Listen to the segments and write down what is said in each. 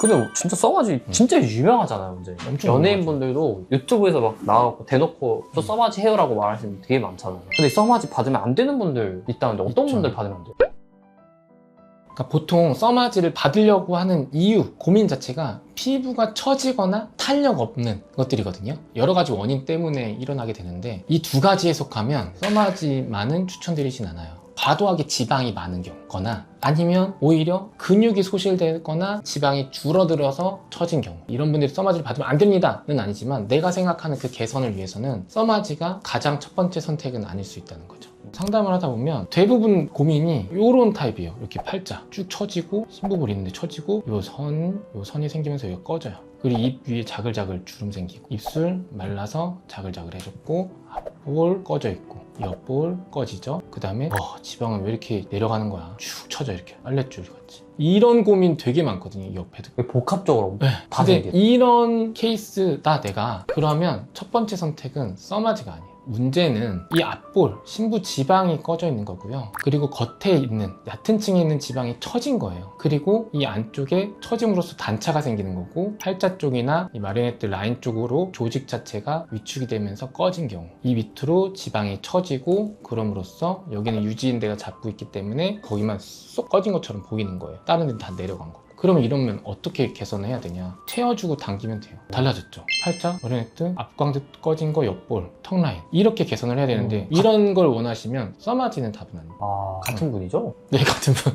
근데 진짜 써마지 진짜 유명하잖아요, 이제. 엄청 연예인분들도 유튜브에서 막 나와갖고 대놓고 저 써마지 헤어라고 말하시는 분 되게 많잖아요. 근데 써마지 받으면 안 되는 분들 있다는데 어떤 있죠. 분들 받으면 안 돼요? 그러니까 보통 써마지를 받으려고 하는 이유, 고민 자체가 피부가 처지거나 탄력 없는 것들이거든요. 여러 가지 원인 때문에 일어나게 되는데 이 두 가지에 속하면 써마지만은 추천드리진 않아요. 과도하게 지방이 많은 경우거나 아니면 오히려 근육이 소실되거나 지방이 줄어들어서 처진 경우, 이런 분들이 써마지를 받으면 안 됩니다는 아니지만 내가 생각하는 그 개선을 위해서는 써마지가 가장 첫 번째 선택은 아닐 수 있다는 거죠. 상담을 하다 보면 대부분 고민이 이런 타입이에요. 이렇게 팔자 쭉 처지고, 심부볼 있는데 처지고, 요 선이 생기면서 여기가 꺼져요. 그리고 입 위에 자글자글 주름 생기고, 입술 말라서 자글자글해졌고, 앞볼 꺼져 있고, 옆볼 꺼지죠. 그 다음에 지방은 왜 이렇게 내려가는 거야, 쭉 처져, 이렇게 빨랫줄 같이. 이런 고민 되게 많거든요, 이 옆에도. 복합적으로 네. 다 근데 생겨. 이런 케이스다 내가. 그러면 첫 번째 선택은 써마지가 아니에요. 문제는 이 앞볼, 심부 지방이 꺼져 있는 거고요. 그리고 겉에 있는, 얕은 층에 있는 지방이 처진 거예요. 그리고 이 안쪽에 처짐으로써 단차가 생기는 거고, 팔자 쪽이나 이 마리오네트 라인 쪽으로 조직 자체가 위축이 되면서 꺼진 경우, 이 밑으로 지방이 처지고, 그럼으로써 여기는 유지인대가 잡고 있기 때문에 거기만 쏙 꺼진 것처럼 보이는 거예요. 다른 데는 다 내려간 거. 그러면 이러면 어떻게 개선해야 되냐? 채워주고 당기면 돼요. 달라졌죠. 팔자, 마리오네트, 앞광대 꺼진 거, 옆볼, 턱 라인, 이렇게 개선을 해야 되는데 이런 걸 원하시면 써마지는 답은 아니에요. 같은 분이죠? 네, 같은 분.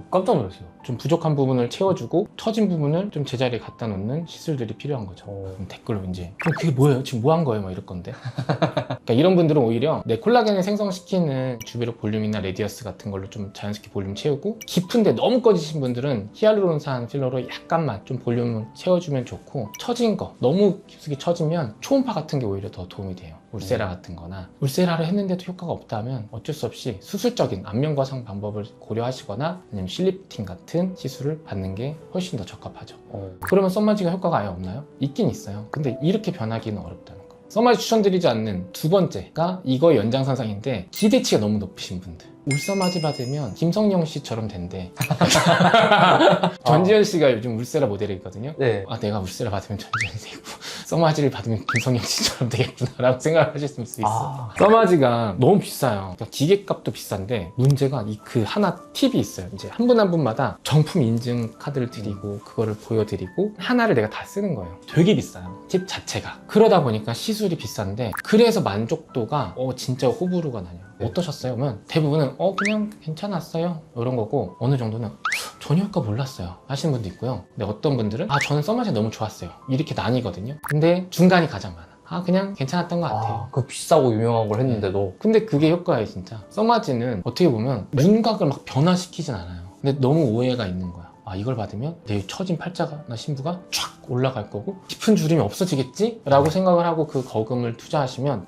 깜짝 놀랐어요. 좀 부족한 부분을 채워주고 처진 부분을 좀 제자리에 갖다 놓는 시술들이 필요한 거죠. 그럼 댓글로 이제 그럼 그게 뭐예요? 지금 뭐 한 거예요? 막 이럴 건데. 그러니까 이런 분들은 오히려 내 콜라겐을 생성시키는 주베르 볼륨이나 레디어스 같은 걸로 좀 자연스럽게 볼륨 채우고, 깊은데 너무 꺼지신 분들은 히알루론산 필러로 약간만 좀 볼륨을 채워주면 좋고, 처진 거 너무 깊숙이 처지면 초음파 같은 게 오히려 더 도움이 돼요. 울세라 같은 거나. 울세라를 했는데도 효과가 없다면 어쩔 수 없이 수술적인 안면과상 방법을 고려하시거나 아니면 실리프팅 같은 시술을 받는 게 훨씬 더 적합하죠. 그러면 써마지가 효과가 아예 없나요? 있긴 있어요. 근데 이렇게 변하기는 어렵다는 거. 써마지 추천드리지 않는 두 번째가 이거의 연장선상인데, 기대치가 너무 높으신 분들. 울써마지 받으면 김성령 씨처럼 된대. 전지현 씨가 요즘 울세라 모델이거든요. 네. 내가 울세라 받으면 전지현이 되고 써마지를 받으면 김성령 씨처럼 되겠구나 라고 생각하실 수 있어. 써마지가 너무 비싸요. 그러니까 기계값도 비싼데 문제가 이 그 하나 팁이 있어요. 이제 한 분 한 분마다 정품 인증 카드를 드리고 그거를 보여드리고 하나를 내가 다 쓰는 거예요. 되게 비싸요, 팁 자체가. 그러다 보니까 시술이 비싼데, 그래서 만족도가 진짜 호불호가 나요. 어떠셨어요? 그러면 대부분은 그냥 괜찮았어요 이런 거고, 어느 정도는 전혀 효과 몰랐어요 하시는 분도 있고요. 근데 어떤 분들은 저는 써마지 너무 좋았어요 이렇게 나뉘거든요. 근데 중간이 가장 많아. 그냥 괜찮았던 것 같아요. 그 비싸고 유명한 걸 했는데도. 근데 그게 효과예요 진짜. 써마지는 어떻게 보면 윤곽을 막 변화시키진 않아요. 근데 너무 오해가 있는 거야. 이걸 받으면 내 처진 팔자나 심부가 쫙 올라갈 거고 깊은 주름이 없어지겠지? 라고 생각을 하고 그 거금을 투자하시면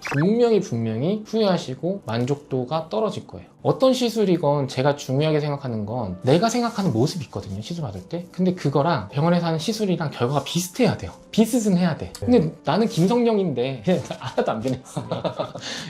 분명히 후회하시고 만족도가 떨어질 거예요. 어떤 시술이건 제가 중요하게 생각하는 건 내가 생각하는 모습이 있거든요, 시술 받을 때. 근데 그거랑 병원에서 하는 시술이랑 결과가 비슷해야 돼요. 비슷은 해야 돼. 근데 나는 김성령인데 하나도 안 변했어요.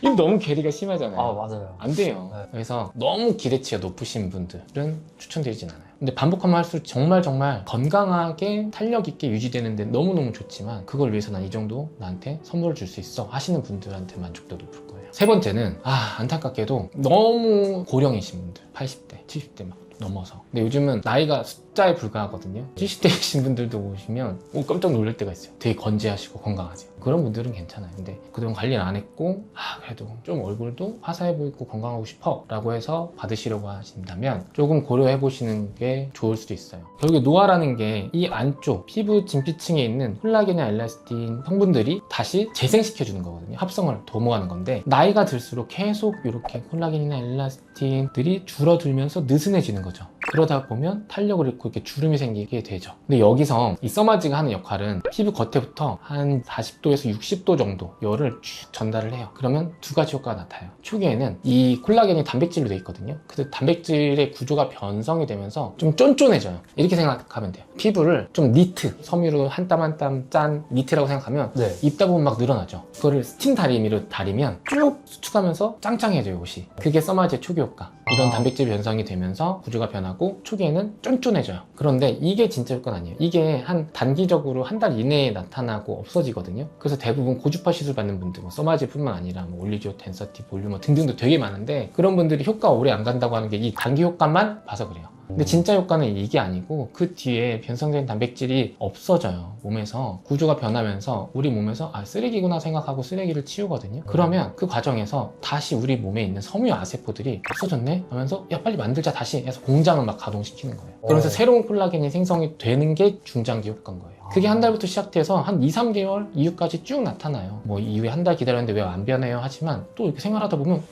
이거 너무 괴리가 심하잖아요. 맞아요. 안 돼요. 그래서 너무 기대치가 높으신 분들은 추천드리진 않아요. 근데 반복하면 할수록 정말 건강하게 탄력 있게 유지되는데 너무너무 좋지만, 그걸 위해서 난 이 정도 나한테 선물을 줄 수 있어 하시는 분들한테 만족도 높을 거예요. 세 번째는 안타깝게도 너무 고령이신 분들, 80대 70대 막 넘어서. 근데 요즘은 나이가 숫자에 불과하거든요. 70대이신 분들도 보시면 깜짝 놀랄 때가 있어요. 되게 건재하시고 건강하세요. 그런 분들은 괜찮아요. 근데 그동안 관리를 안 했고 그래도 좀 얼굴도 화사해 보이고 건강하고 싶어 라고 해서 받으시려고 하신다면 조금 고려해 보시는 게 좋을 수도 있어요. 결국에 노화라는 게 이 안쪽 피부 진피층에 있는 콜라겐이나 엘라스틴 성분들이 다시 재생시켜 주는 거거든요. 합성을 도모하는 건데, 나이가 들수록 계속 이렇게 콜라겐이나 엘라스틴들이 줄어들면서 느슨해지는 거죠. 그러다 보면 탄력을 잃고 이렇게 주름이 생기게 되죠. 근데 여기서 이 써마지가 하는 역할은 피부 겉에부터 한 40도에서 60도 정도 열을 쭉 전달을 해요. 그러면 두 가지 효과가 나타나요. 초기에는 이 콜라겐이 단백질로 되어 있거든요. 근데 단백질의 구조가 변성이 되면서 좀 쫀쫀해져요. 이렇게 생각하면 돼요. 피부를 좀 니트, 섬유로 한 땀 한 땀 짠 니트라고 생각하면 입다 보면 막 늘어나죠. 그거를 스팀 다리미로 다리면 쭉 수축하면서 짱짱해져요, 옷이. 그게 써마지의 초기 효과. 이런 단백질 변성이 되면서 구조가 변하고 초기에는 쫀쫀해져요. 그런데 이게 진짜 효과는 아니에요. 이게 한 단기적으로 한 달 이내에 나타나고 없어지거든요. 그래서 대부분 고주파 시술 받는 분들, 뭐 써마지뿐만 아니라 뭐 올리지오, 덴서티, 볼륨어 등등도 되게 많은데 그런 분들이 효과가 오래 안 간다고 하는 게 이 단기 효과만 봐서 그래요. 근데 진짜 효과는 이게 아니고 그 뒤에 변성된 단백질이 없어져요. 몸에서 구조가 변하면서 우리 몸에서 아 쓰레기구나 생각하고 쓰레기를 치우거든요. 그러면 그 과정에서 다시 우리 몸에 있는 섬유 아세포들이 없어졌네 하면서 야 빨리 만들자 다시 해서 공장을 막 가동시키는 거예요. 그러면서 새로운 콜라겐이 생성이 되는 게 중장기 효과인 거예요. 그게 한 달부터 시작돼서 한 2, 3개월 이후까지 쭉 나타나요. 뭐 이후에 한 달 기다렸는데 왜 안 변해요 하지만 또 이렇게 생활하다 보면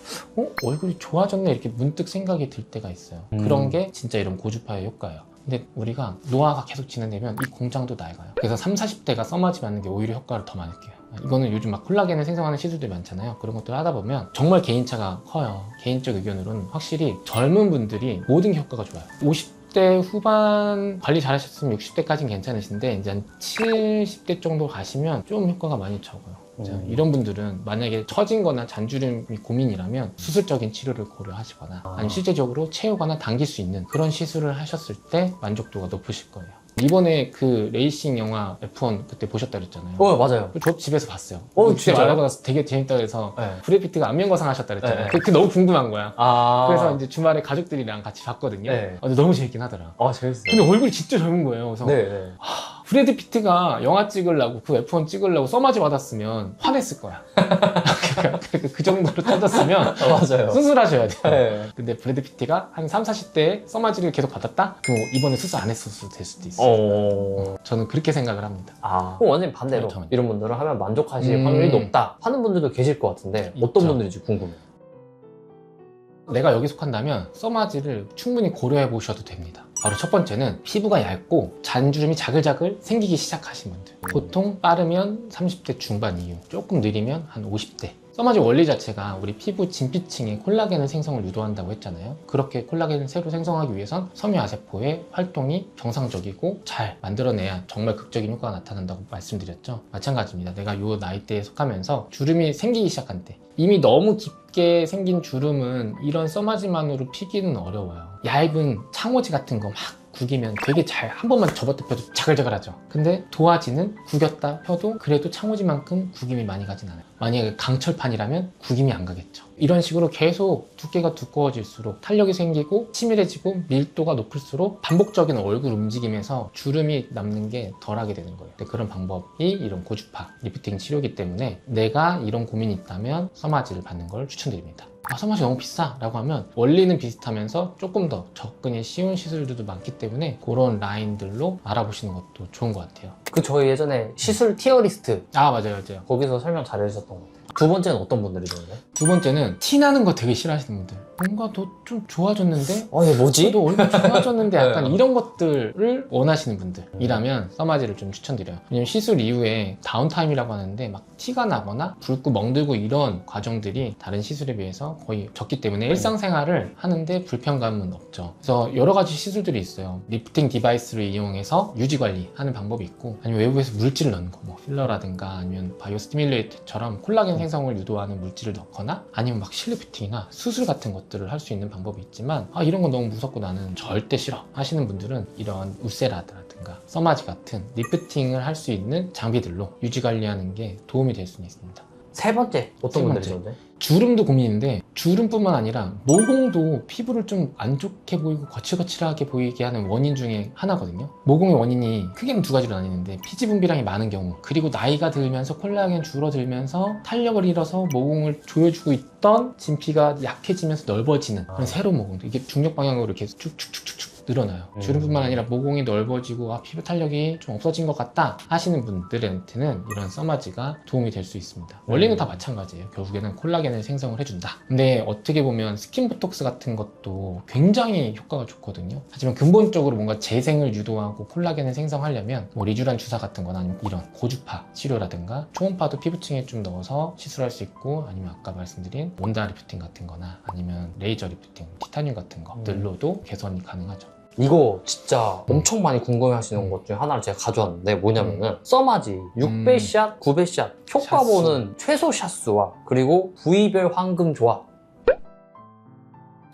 얼굴이 좋아졌네 이렇게 문득 생각이 들 때가 있어요. 그런 게 진짜 이런 고주파의 효과예요. 근데 우리가 노화가 계속 진행되면 이 공장도 낡아요. 그래서 30, 40대가 써마지 맞는 게 오히려 효과를 더 많이 느껴요. 이거는 요즘 막 콜라겐을 생성하는 시술들이 많잖아요. 그런 것들을 하다 보면 정말 개인차가 커요. 개인적 의견으로는 확실히 젊은 분들이 모든 게 효과가 좋아요. 50대 후반 관리 잘 하셨으면 60대까지는 괜찮으신데 이제 한 70대 정도 가시면 좀 효과가 많이 적어요. 이런 분들은 만약에 처진 거나 잔주름이 고민이라면 수술적인 치료를 고려하시거나 아니면 실제적으로 채우거나 당길 수 있는 그런 시술을 하셨을 때 만족도가 높으실 거예요. 이번에 그 레이싱 영화 F1 그때 보셨다 그랬잖아요. 맞아요. 저 집에서 봤어요. 그때 진짜요? 말하고 나서 되게 재밌다 그래서 네. 브래드 피트가 안면거상 하셨다 그랬잖아요. 네. 그게 너무 궁금한 거야. 그래서 이제 주말에 가족들이랑 같이 봤거든요. 네. 근데 너무 재밌긴 하더라. 재밌어요. 근데 얼굴이 진짜 젊은 거예요. 그래서 네. 브래드 피트가 영화 찍으려고 그 F1 찍으려고 써마지 받았으면 화냈을 거야. 그 정도로 터졌으면 맞아요. 수술하셔야 돼요. 네. 근데 브래드 피트가 한 3, 40대에 써마지를 계속 받았다? 그럼 이번에 수술 안 했을 될 수도 있어요. 저는 그렇게 생각을 합니다. 그럼 완전히 반대로 그렇죠. 이런 분들은 하면 만족하실 확률이 높다 하는 분들도 계실 것 같은데 어떤 있죠. 분들인지 궁금해요. 내가 여기 속한다면 써마지를 충분히 고려해 보셔도 됩니다. 바로 첫 번째는 피부가 얇고 잔주름이 자글자글 생기기 시작하신 분들. 보통 빠르면 30대 중반 이후, 조금 느리면 한 50대. 써마지 원리 자체가 우리 피부 진피층에 콜라겐의 생성을 유도한다고 했잖아요. 그렇게 콜라겐을 새로 생성하기 위해선 섬유 아세포의 활동이 정상적이고 잘 만들어내야 정말 극적인 효과가 나타난다고 말씀드렸죠. 마찬가지입니다. 내가 요 나이대에 속하면서 주름이 생기기 시작한 때 이미 너무 깊게 생긴 주름은 이런 써마지만으로 피기는 어려워요. 얇은 창호지 같은 거 막 구기면 되게 잘 한 번만 접어뜯혀도 자글자글하죠. 근데 도화지는 구겼다 펴도 그래도 창호지만큼 구김이 많이 가진 않아요. 만약에 강철판이라면 구김이 안 가겠죠. 이런 식으로 계속 두께가 두꺼워질수록 탄력이 생기고 치밀해지고 밀도가 높을수록 반복적인 얼굴 움직임에서 주름이 남는 게 덜하게 되는 거예요. 근데 그런 방법이 이런 고주파 리프팅 치료이기 때문에 내가 이런 고민이 있다면 써마지를 받는 걸 추천드립니다. 써마지 너무 비싸 라고 하면 원리는 비슷하면서 조금 더 접근이 쉬운 시술들도 많기 때문에 그런 라인들로 알아보시는 것도 좋은 것 같아요. 저희 예전에 시술 티어리스트 맞아요. 거기서 설명 잘 해주셨던 것 같아요. 두 번째는 어떤 분들이 되는데? 두 번째는 티 나는 거 되게 싫어하시는 분들. 뭔가 너 좀 좋아졌는데? 얘 뭐지? 너 얼굴 좋아졌는데 약간 네. 이런 것들을 원하시는 분들이라면 써마지를 좀 추천드려요. 왜냐면 시술 이후에 다운타임이라고 하는데 막 티가 나거나 붉고 멍들고 이런 과정들이 다른 시술에 비해서 거의 적기 때문에 일상생활을 하는데 불편감은 없죠. 그래서 여러 가지 시술들이 있어요. 리프팅 디바이스를 이용해서 유지관리하는 방법이 있고 아니면 외부에서 물질을 넣는 거, 뭐 필러라든가 아니면 바이오 스티뮬레이터처럼 콜라겐 생성을 유도하는 물질을 넣거나 아니면 막 실리프팅이나 수술 같은 것들을 할 수 있는 방법이 있지만 이런 건 너무 무섭고 나는 절대 싫어 하시는 분들은 이런 우세라드라든가 써마지 같은 리프팅을 할 수 있는 장비들로 유지 관리하는 게 도움이 될 수는 있습니다. 세 번째 어떤 세 분들이 번째. 되는데? 주름도 고민인데 주름뿐만 아니라 모공도 피부를 좀 안 좋게 보이고 거칠거칠하게 보이게 하는 원인 중에 하나거든요. 모공의 원인이 크게는 두 가지로 나뉘는데 피지 분비량이 많은 경우 그리고 나이가 들면서 콜라겐 줄어들면서 탄력을 잃어서 모공을 조여주고 있던 진피가 약해지면서 넓어지는 그런 새로운 모공들 이게 중력 방향으로 이렇게 쭉쭉쭉쭉 늘어나요. 주름뿐만 아니라 모공이 넓어지고 피부 탄력이 좀 없어진 것 같다 하시는 분들한테는 이런 써마지가 도움이 될 수 있습니다. 원리는 다 마찬가지예요. 결국에는 콜라겐을 생성을 해준다. 근데 어떻게 보면 스킨보톡스 같은 것도 굉장히 효과가 좋거든요. 하지만 근본적으로 뭔가 재생을 유도하고 콜라겐을 생성하려면 뭐 리쥬란 주사 같은 거나 아니면 이런 고주파 치료라든가 초음파도 피부층에 좀 넣어서 시술할 수 있고 아니면 아까 말씀드린 온다 리프팅 같은 거나 아니면 레이저 리프팅, 티타늄 같은 것들로도 개선이 가능하죠. 이거 진짜 엄청 많이 궁금해하시는 것 중에 하나를 제가 가져왔는데 뭐냐면은 써마지 6배 샷, 9배 샷 효과 샷수. 보는 최소 샷수와 그리고 부위별 황금 조합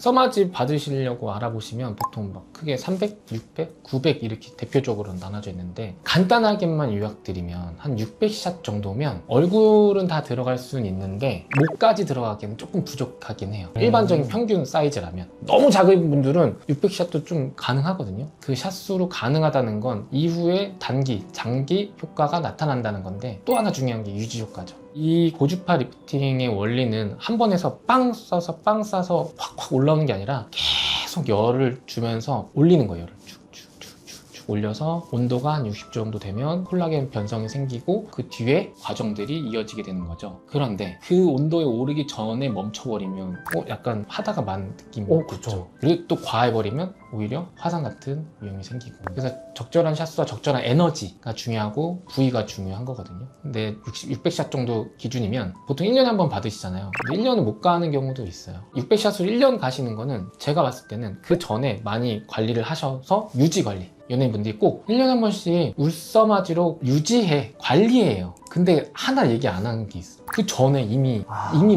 써마지 받으시려고 알아보시면 보통 막 크게 300, 600, 900 이렇게 대표적으로 나눠져 있는데 간단하게만 요약드리면 한 600샷 정도면 얼굴은 다 들어갈 수는 있는데 목까지 들어가기에는 조금 부족하긴 해요. 일반적인 평균 사이즈라면. 너무 작은 분들은 600샷도 좀 가능하거든요. 그 샷수로 가능하다는 건 이후에 단기, 장기 효과가 나타난다는 건데 또 하나 중요한 게 유지 효과죠. 이 고주파 리프팅의 원리는 한 번에서 빵 써서 빵 싸서 확확 올라오는 게 아니라 계속 열을 주면서 올리는 거예요. 열을 쭉쭉쭉쭉 올려서 온도가 한 60 정도 되면 콜라겐 변성이 생기고 그 뒤에 과정들이 이어지게 되는 거죠. 그런데 그 온도에 오르기 전에 멈춰버리면 약간 하다가 만 느낌이 그쵸. 그리고 또 과해버리면 오히려 화상 같은 위험이 생기고. 그래서 적절한 샷수와 적절한 에너지가 중요하고 부위가 중요한 거거든요. 근데 600샷 정도 기준이면 보통 1년에 한 번 받으시잖아요. 근데 1년을 못 가는 경우도 있어요. 600샷으로 1년 가시는 거는 제가 봤을 때는 그 전에 많이 관리를 하셔서 유지 관리. 연예인분들이 꼭 1년에 한 번씩 울서마지로 유지해, 관리해요. 근데 하나 얘기 안 하는 게 있어. 그 전에 이미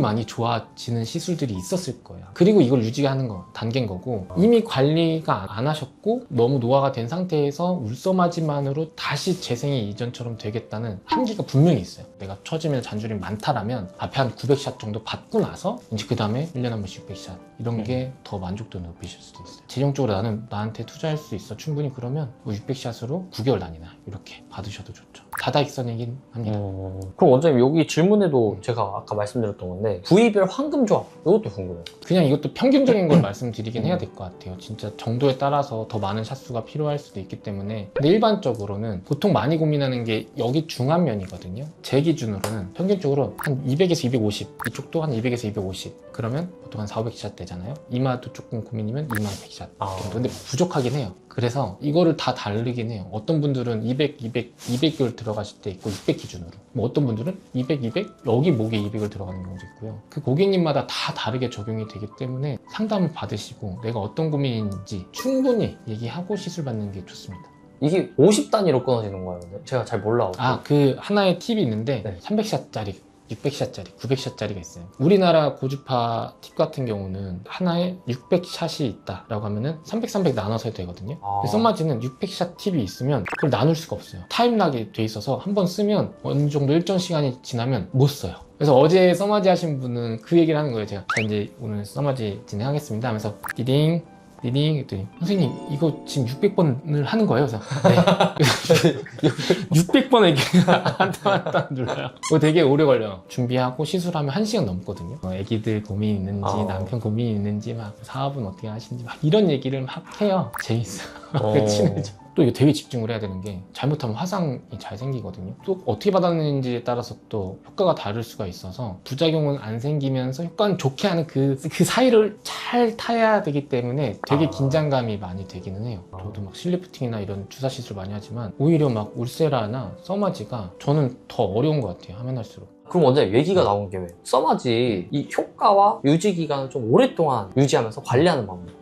많이 좋아지는 시술들이 있었을 거야. 그리고 이걸 유지하는 거 단계인 거고, 이미 관리가 안 하셨고 너무 노화가 된 상태에서 울서마지만으로 다시 재생이 이전처럼 되겠다는 한계가 분명히 있어요. 내가 처지면 잔주름이 많다라면 앞에 한 900샷 정도 받고 나서 이제 그 다음에 1년에 한 번씩 600샷 이런 게 더 만족도 높이실 수도 있어요. 재정적으로 나는 나한테 투자할 수 있어 충분히 그러면 600샷으로 9개월 단위나 이렇게 받으셔도 좋죠. 다다익선이긴 합니다. 그럼 원장님 여기 질문에도 제가 아까 말씀드렸던 건데 부위별 황금 조합 이것도 궁금해요. 그냥 이것도 평균적인 걸 말씀드리긴 해야 될 것 같아요. 진짜 정도에 따라서 더 많은 샷수가 필요할 수도 있기 때문에. 근데 일반적으로는 보통 많이 고민하는 게 여기 중안면이거든요. 제 기준으로는 평균적으로 한 200에서 250, 이쪽도 한 200에서 250, 그러면 보통 한 4, 500샷 되잖아요. 이마도 조금 고민이면 2마 100샷 정도. 근데 부족하긴 해요. 그래서 이거를 다 다르긴 해요. 어떤 분들은 200을 들어가실 때 있고 600 기준으로, 뭐 어떤 분들은 200, 여기 목에 200을 들어가는 경우도 있고요. 그 고객님마다 다 다르게 적용이 되기 때문에 상담을 받으시고 내가 어떤 고민인지 충분히 얘기하고 시술 받는 게 좋습니다. 이게 50단위로 끊어지는 거예요. 제가 잘 몰라가지고. 그 하나의 팁이 있는데 네. 300샷짜리 600샷짜리, 900샷짜리가 있어요. 우리나라 고주파 팁 같은 경우는 하나에 600샷이 있다라고 하면은 300 나눠서 해도 되거든요. 써마지는 600샷 팁이 있으면 그걸 나눌 수가 없어요. 타임락이 돼 있어서 한번 쓰면 어느 정도 일정 시간이 지나면 못 써요. 그래서 어제 써마지 하신 분은 그 얘기를 하는 거예요. 제가 자, 이제 오늘 써마지 진행하겠습니다 하면서 리딩 했더니 선생님 이거 지금 600번을 하는 거예요? 그래서 네. 600번을 이렇게 한땀 눌러요. 그거 되게 오래 걸려요. 준비하고 시술하면 1시간 넘거든요. 애기들 고민이 있는지 남편 고민이 있는지 막 사업은 어떻게 하시는지 막 이런 얘기를 막 해요. 재밌어요. 친해져. 또 이거 되게 집중을 해야 되는 게 잘못하면 화상이 잘 생기거든요. 또 어떻게 받았는지에 따라서 또 효과가 다를 수가 있어서 부작용은 안 생기면서 효과는 좋게 하는 그 사이를 잘 타야 되기 때문에 되게 긴장감이 많이 되기는 해요. 저도 막 실리프팅이나 이런 주사 시술 많이 하지만 오히려 막 울세라나 써마지가 저는 더 어려운 것 같아요. 하면 할수록. 그럼 원장님 얘기가 나온 김에 써마지 이 효과와 유지 기간을 좀 오랫동안 유지하면서 관리하는 방법.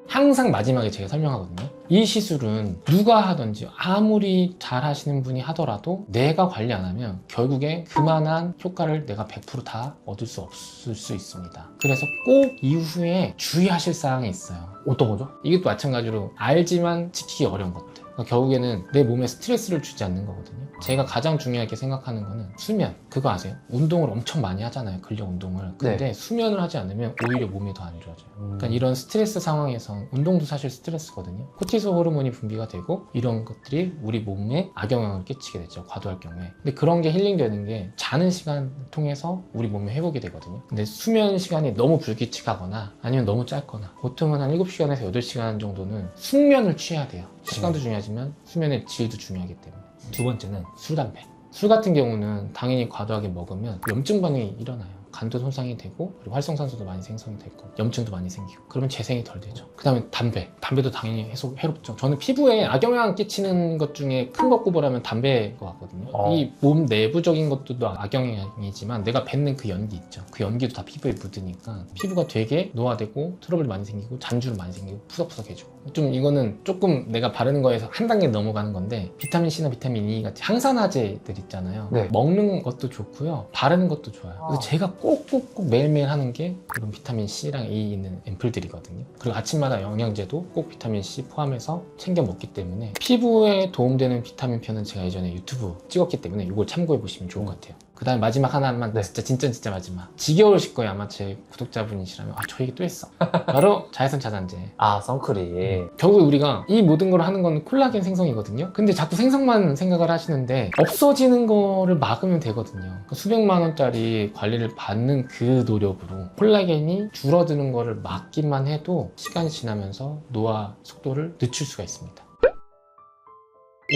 항상 마지막에 제가 설명하거든요. 이 시술은 누가 하든지 아무리 잘 하시는 분이 하더라도 내가 관리 안 하면 결국에 그만한 효과를 내가 100% 다 얻을 수 없을 수 있습니다. 그래서 꼭 이후에 주의하실 사항이 있어요. 어떤 거죠? 이것도 마찬가지로 알지만 지키기 어려운 것들. 결국에는 내 몸에 스트레스를 주지 않는 거거든요. 제가 가장 중요하게 생각하는 거는 수면. 그거 아세요? 운동을 엄청 많이 하잖아요. 근력 운동을. 근데 네. 수면을 하지 않으면 오히려 몸이 더 안 좋아져요. 그러니까 이런 스트레스 상황에서 운동도 사실 스트레스거든요. 코티솔 호르몬이 분비가 되고 이런 것들이 우리 몸에 악영향을 끼치게 되죠. 과도할 경우에. 근데 그런 게 힐링되는 게 자는 시간을 통해서 우리 몸이 회복이 되거든요. 근데 수면 시간이 너무 불규칙하거나 아니면 너무 짧거나 보통은 한 7시간에서 8시간 정도는 숙면을 취해야 돼요. 시간도 중요하지만 수면의 질도 중요하기 때문에. 두 번째는 술, 담배. 술 같은 경우는 당연히 과도하게 먹으면 염증 반응이 일어나요. 간도 손상이 되고 그리고 활성산소도 많이 생성이 되고 염증도 많이 생기고 그러면 재생이 덜 되죠. 그 다음에 담배도 당연히 해롭죠. 저는 피부에 악영향 끼치는 것 중에 큰 거 꼽으라면 담배인 것 같거든요. 이 몸 내부적인 것도 악영향이지만 내가 뱉는 그 연기 있죠. 그 연기도 다 피부에 묻으니까 피부가 되게 노화되고 트러블 많이 생기고 잔주름 많이 생기고 푸석푸석해지고. 좀 이거는 조금 내가 바르는 거에서 한 단계 넘어가는 건데 비타민 C나 비타민 E 같이 항산화제들 있잖아요. 네. 먹는 것도 좋고요. 바르는 것도 좋아요. 그래서 제가 꼭 꼭꼭꼭 매일매일 하는 게 이런 비타민 C랑 A 있는 앰플들이거든요. 그리고 아침마다 영양제도 꼭 비타민 C 포함해서 챙겨 먹기 때문에 피부에 도움되는 비타민편은 제가 예전에 유튜브 찍었기 때문에 이걸 참고해 보시면 좋을 것 같아요. 그 다음에 마지막 하나만, 네. 진짜 마지막. 지겨우실 거예요. 아마 제 구독자분이시라면. 아, 저 얘기 또 했어. 바로 자외선 차단제. 아, 선크림. 결국 우리가 이 모든 걸 하는 건 콜라겐 생성이거든요. 근데 자꾸 생성만 생각을 하시는데 없어지는 거를 막으면 되거든요. 그러니까 수백만 원짜리 관리를 받는 그 노력으로 콜라겐이 줄어드는 거를 막기만 해도 시간이 지나면서 노화 속도를 늦출 수가 있습니다.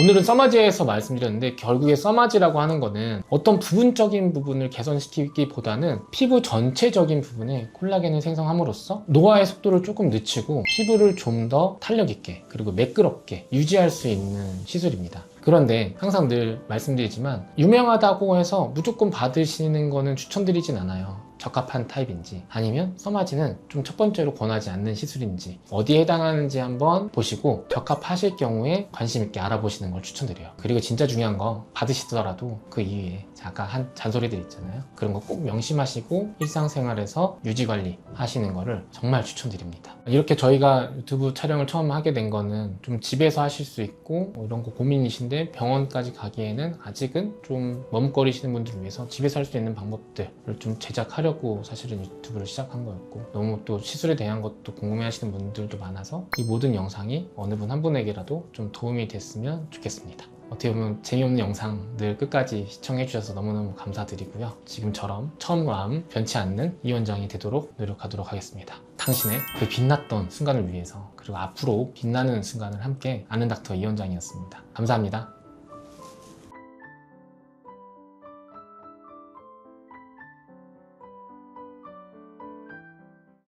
오늘은 써마지에서 말씀드렸는데 결국에 써마지라고 하는 거는 어떤 부분적인 부분을 개선시키기보다는 피부 전체적인 부분에 콜라겐을 생성함으로써 노화의 속도를 조금 늦추고 피부를 좀 더 탄력 있게 그리고 매끄럽게 유지할 수 있는 시술입니다. 그런데 항상 늘 말씀드리지만 유명하다고 해서 무조건 받으시는 거는 추천드리진 않아요. 적합한 타입인지 아니면 써마지는 좀 첫 번째로 권하지 않는 시술인지 어디에 해당하는지 한번 보시고 적합하실 경우에 관심 있게 알아보시는 걸 추천드려요. 그리고 진짜 중요한 거 받으시더라도 그 이후에 아까 한 잔소리들 있잖아요. 그런 거 꼭 명심하시고 일상생활에서 유지관리 하시는 거를 정말 추천드립니다. 이렇게 저희가 유튜브 촬영을 처음 하게 된 거는 좀 집에서 하실 수 있고 이런 거 고민이신데 병원까지 가기에는 아직은 좀 머뭇거리시는 분들을 위해서 집에서 할 수 있는 방법들을 좀 제작하려고 사실은 유튜브를 시작한 거였고 너무 또 시술에 대한 것도 궁금해 하시는 분들도 많아서 이 모든 영상이 어느 분 한 분에게라도 좀 도움이 됐으면 좋겠습니다. 어떻게 보면 재미없는 영상들 끝까지 시청해 주셔서 너무너무 감사드리고요. 지금처럼 처음 마음 변치 않는 이 원장이 되도록 노력하도록 하겠습니다. 당신의 그 빛났던 순간을 위해서 그리고 앞으로 빛나는 순간을 함께 아는 닥터 이 원장이었습니다. 감사합니다.